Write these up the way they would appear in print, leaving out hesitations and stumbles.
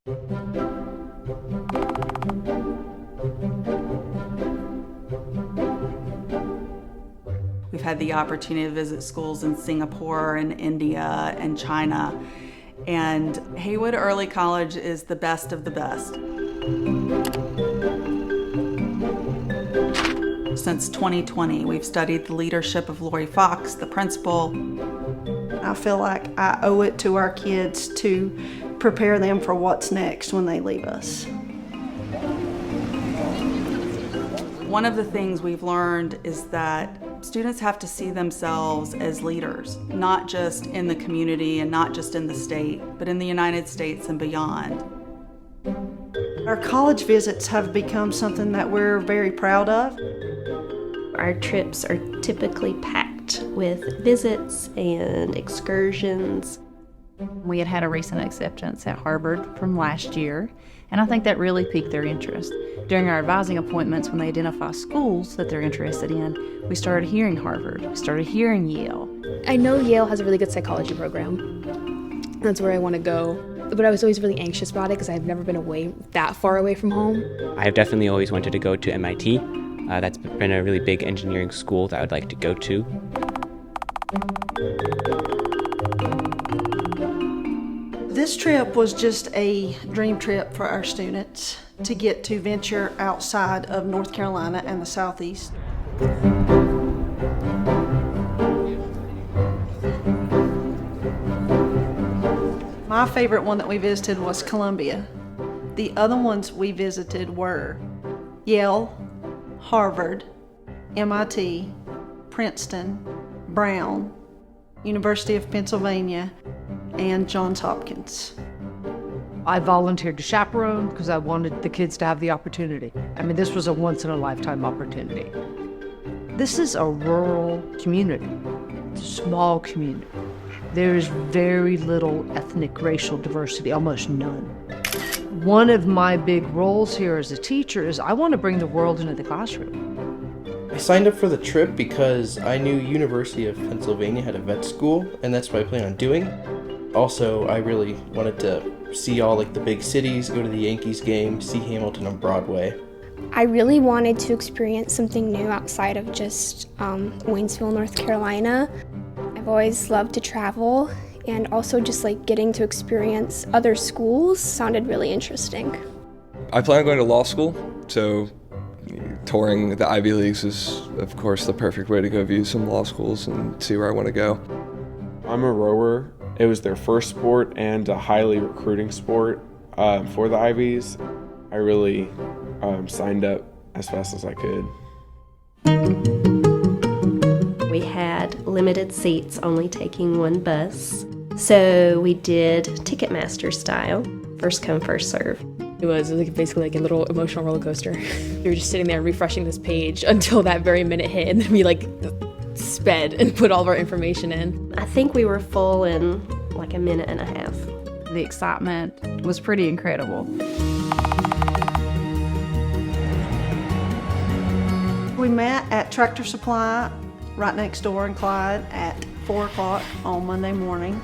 We've had the opportunity to visit schools in Singapore and India and China, and Haywood Early College is the best of the best. Since 2020, we've studied the leadership of Lori Fox, the principal. I feel like I owe it to our kids to prepare them for what's next when they leave us. One of the things we've learned is that students have to see themselves as leaders, not just in the community and not just in the state, but in the United States and beyond. Our college visits have become something that we're very proud of. Our trips are typically packed with visits and excursions. We had a recent acceptance at Harvard from last year, and I think that really piqued their interest. During our advising appointments, when they identify schools that they're interested in, we started hearing Harvard, we started hearing Yale. I know Yale has a really good psychology program. That's where I want to go. But I was always really anxious about it because I've never been that far away from home. I've definitely always wanted to go to MIT. That's been a really big engineering school that I would like to go to. This trip was just a dream trip for our students to get to venture outside of North Carolina and the Southeast. My favorite one that we visited was Columbia. The other ones we visited were Yale, Harvard, MIT, Princeton, Brown, University of Pennsylvania, and Johns Hopkins. I volunteered to chaperone because I wanted the kids to have the opportunity. I mean, this was a once-in-a-lifetime opportunity. This is a rural community, small community. There's very little ethnic, racial diversity, almost none. One of my big roles here as a teacher is I want to bring the world into the classroom. I signed up for the trip because I knew University of Pennsylvania had a vet school, and that's what I plan on doing. Also, I really wanted to see all the big cities, go to the Yankees game, see Hamilton on Broadway. I really wanted to experience something new outside of just Waynesville, North Carolina. I've always loved to travel, and also just getting to experience other schools sounded really interesting. I plan on going to law school, so touring the Ivy Leagues is, of course, the perfect way to go view some law schools and see where I want to go. I'm a rower. It was their first sport and a highly recruiting sport for the Ivies. I really signed up as fast as I could. We had limited seats, only taking one bus. So we did Ticketmaster style, first come, first serve. It was basically a little emotional roller coaster. We were just sitting there refreshing this page until that very minute hit, and then we sped and put all of our information in. I think we were full in a minute and a half. The excitement was pretty incredible. We met at Tractor Supply right next door in Clyde at 4 o'clock on Monday morning.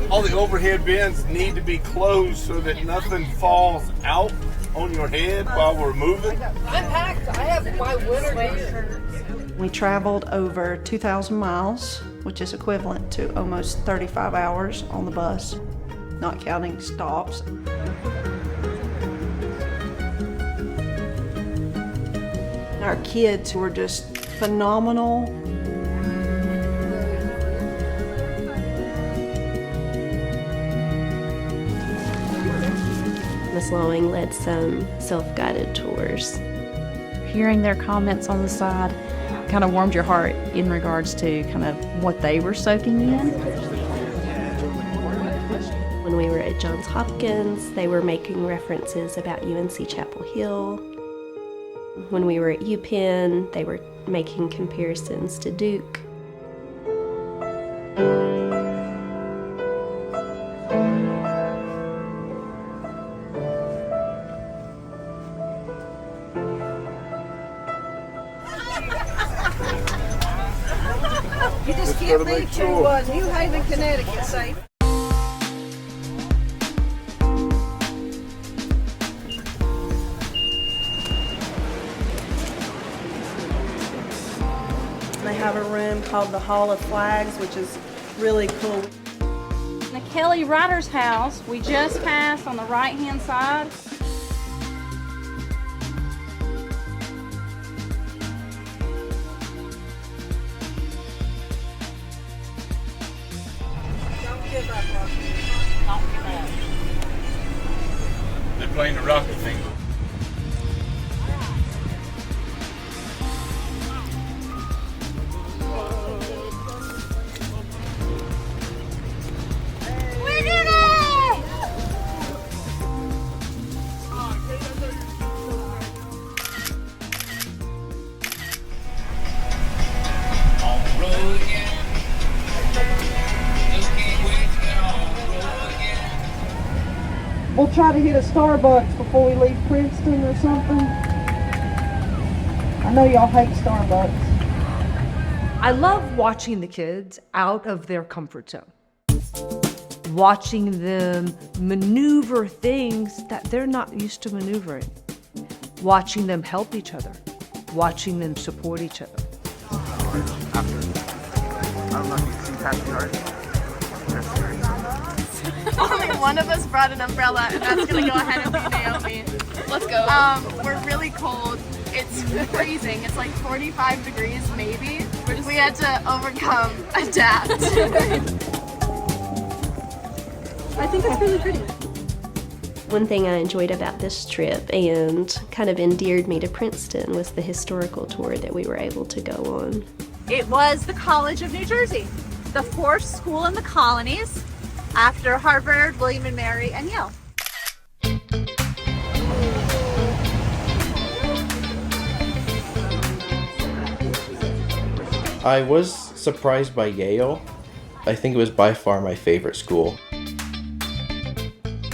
All the overhead bins need to be closed so that nothing falls out on your head while we're moving. I'm packed. I have my winter gear. We traveled over 2,000 miles, which is equivalent to almost 35 hours on the bus, not counting stops. Our kids were just phenomenal. Miss Lowing led some self-guided tours. Hearing their comments on the side kind of warmed your heart in regards to kind of what they were soaking in. When we were at Johns Hopkins, they were making references about UNC Chapel Hill. When we were at UPenn, they were making comparisons to Duke. You just keep gotta make sure. New Haven, Connecticut safe. They have a room called the Hall of Flags, which is really cool. The Kelly Ryder's house, we just passed on the right-hand side. Don't give up, Rocky. Don't give up. They're playing the rocket thing. We did it! On the road again. Just can't wait to get on the road again. We'll try to hit a Starbucks before we leave Princeton or something. I know y'all hate Starbucks. I love watching the kids out of their comfort zone. Watching them maneuver things that they're not used to maneuvering. Watching them help each other. Watching them support each other. I don't know if you can see past the art. Only one of us brought an umbrella, and that's gonna go ahead and be Naomi. Let's go. We're really cold. It's freezing. It's like 45 degrees maybe. We had to overcome adapt. I think it's really pretty. One thing I enjoyed about this trip and kind of endeared me to Princeton was the historical tour that we were able to go on. It was the College of New Jersey, the fourth school in the colonies after Harvard, William and Mary, and Yale. I was surprised by Yale. I think it was by far my favorite school.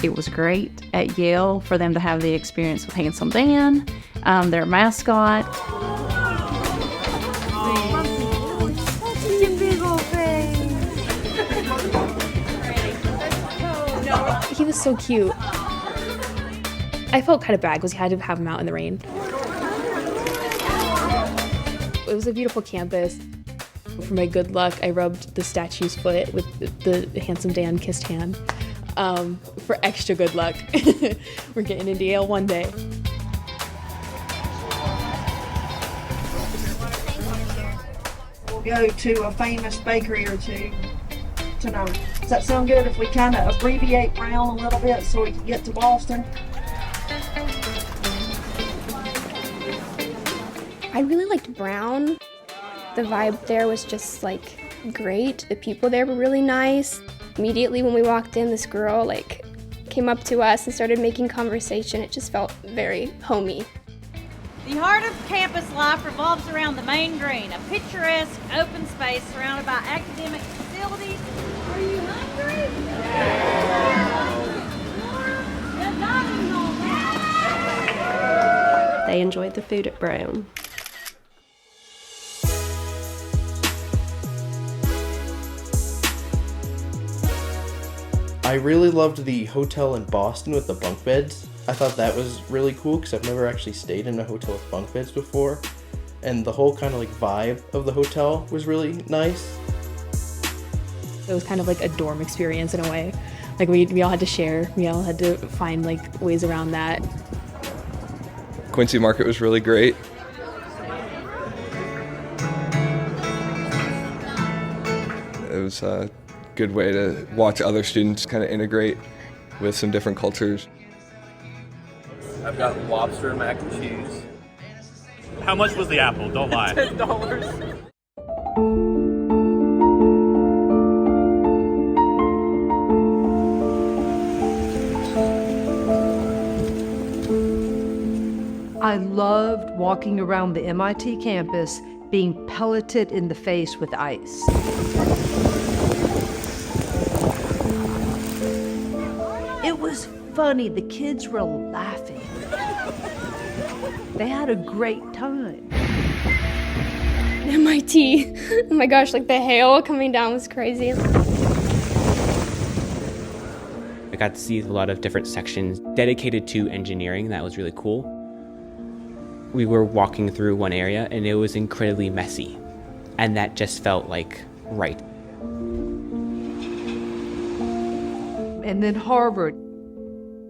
It was great at Yale for them to have the experience with Handsome Dan, their mascot. He was so cute. I felt kind of bad because we had to have him out in the rain. It was a beautiful campus. For my good luck, I rubbed the statue's foot with the Handsome Dan kissed hand. For extra good luck. We're getting into Yale one day. We'll go to a famous bakery or two tonight. Does that sound good if we kind of abbreviate Brown a little bit so we can get to Boston? I really liked Brown. The vibe there was just like great. The people there were really nice. Immediately when we walked in, this girl came up to us and started making conversation. It just felt very homey. The heart of campus life revolves around the main green, a picturesque open space surrounded by academic facilities. Are you hungry? They enjoyed the food at Brown. I really loved the hotel in Boston with the bunk beds. I thought that was really cool because I've never actually stayed in a hotel with bunk beds before. And the whole kind of vibe of the hotel was really nice. It was kind of like a dorm experience in a way. Like we all had to share. We all had to find ways around that. Quincy Market was really great. It was a good way to watch other students kind of integrate with some different cultures. I've got lobster and mac and cheese. How much was the apple? Don't lie. $10. I loved walking around the MIT campus being pelleted in the face with ice. It was funny. The kids were laughing. They had a great time. MIT. Oh my gosh, like the hail coming down was crazy. I got to see a lot of different sections dedicated to engineering. That was really cool. We were walking through one area and it was incredibly messy. And that just felt like right. And then Harvard.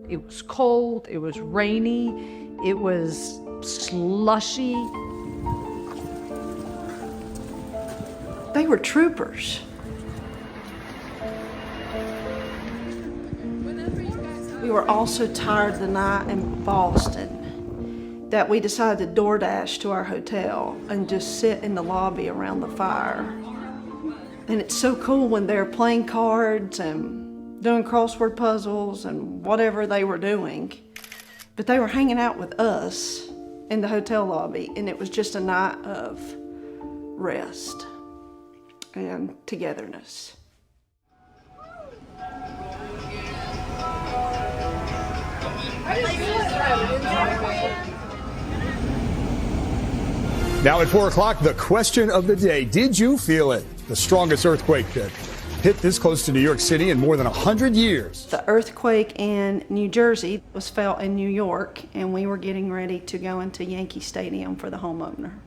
It was cold, it was rainy, it was slushy. They were troopers. We were all so tired the night in Boston that we decided to DoorDash to our hotel and just sit in the lobby around the fire. And it's so cool when they're playing cards and doing crossword puzzles and whatever they were doing. But they were hanging out with us in the hotel lobby, and it was just a night of rest and togetherness. Now at 4 o'clock, the question of the day. Did you feel it? The strongest earthquake that hit this close to New York City in more than 100 years. The earthquake in New Jersey was felt in New York, and we were getting ready to go into Yankee Stadium for the home opener.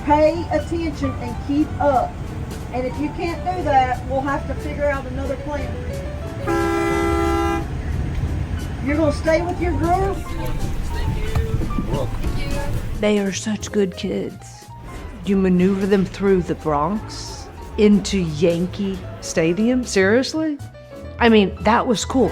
Pay attention and keep up. And if you can't do that, we'll have to figure out another plan. You're going to stay with your group? They are such good kids. You maneuver them through the Bronx into Yankee Stadium? Seriously? I mean, that was cool.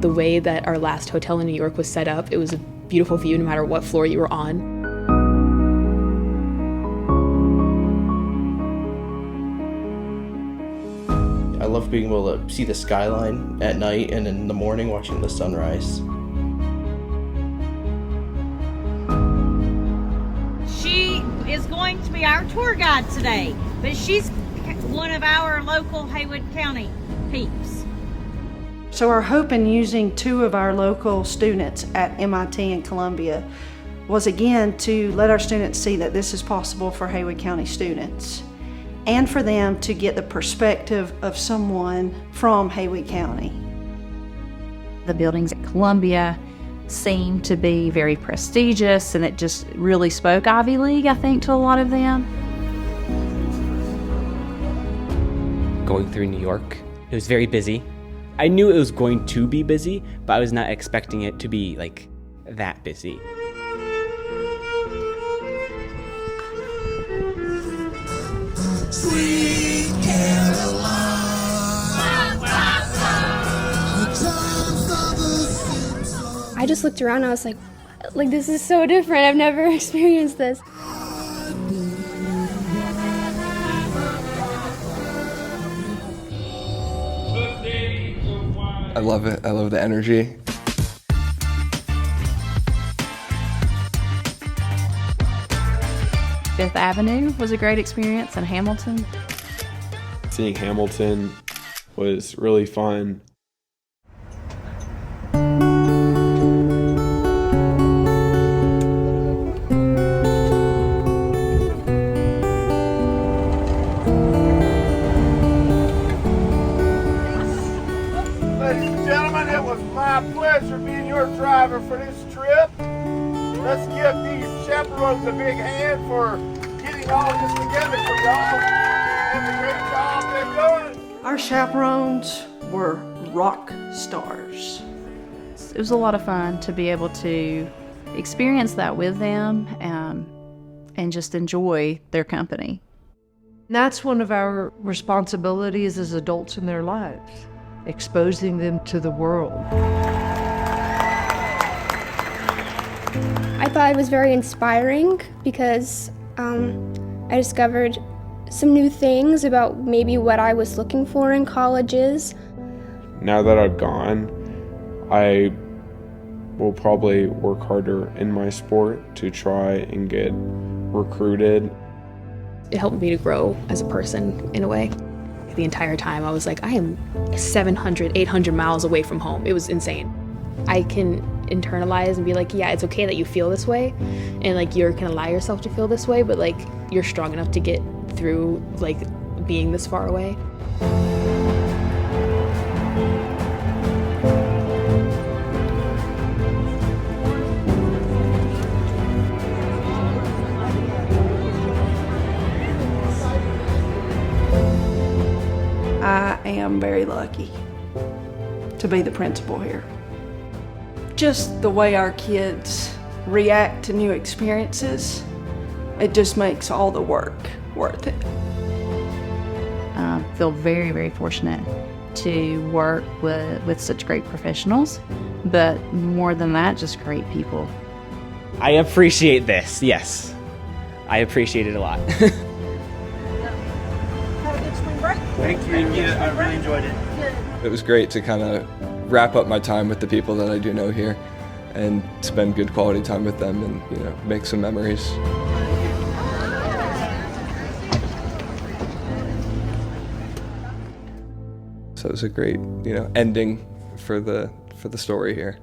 The way that our last hotel in New York was set up, it was a beautiful view no matter what floor you were on. I love being able to see the skyline at night and in the morning watching the sunrise. She is going to be our tour guide today, but she's one of our local Haywood County peeps. So our hope in using 2 of our local students at MIT and Columbia was again to let our students see that this is possible for Haywood County students and for them to get the perspective of someone from Haywood County. The buildings at Columbia seemed to be very prestigious, and it just really spoke Ivy League, I think, to a lot of them. Going through New York, it was very busy. I knew it was going to be busy, but I was not expecting it to be like that busy. Sweet Caroline. I just looked around and I was like, this is so different. I've never experienced this. I love it. I love the energy. Fifth Avenue was a great experience in Hamilton. Seeing Hamilton was really fun. Ladies and gentlemen, it was my pleasure being your driver for this trip. Let's give these chaperones a big hand for getting all this together for y'all and the great job they're doing. Our chaperones were rock stars. It was a lot of fun to be able to experience that with them and just enjoy their company. And that's one of our responsibilities as adults in their lives, exposing them to the world. I thought it was very inspiring because I discovered some new things about maybe what I was looking for in colleges. Now that I've gone, I will probably work harder in my sport to try and get recruited. It helped me to grow as a person in a way. The entire time I was like, I am 700, 800 miles away from home. It was insane. I can internalize and be like, yeah, it's okay that you feel this way, and like you're gonna allow yourself to feel this way, but like you're strong enough to get through like being this far away. I am very lucky to be the principal here. Just the way our kids react to new experiences, it just makes all the work worth it. I feel very, very fortunate to work with such great professionals, but more than that, just great people. I appreciate this, yes. I appreciate it a lot. Have a good spring break. Thank you. I really enjoyed it. It was great to kind of wrap up my time with the people that I do know here and spend good quality time with them and, you know, make some memories. So it was a great, you know, ending for the story here.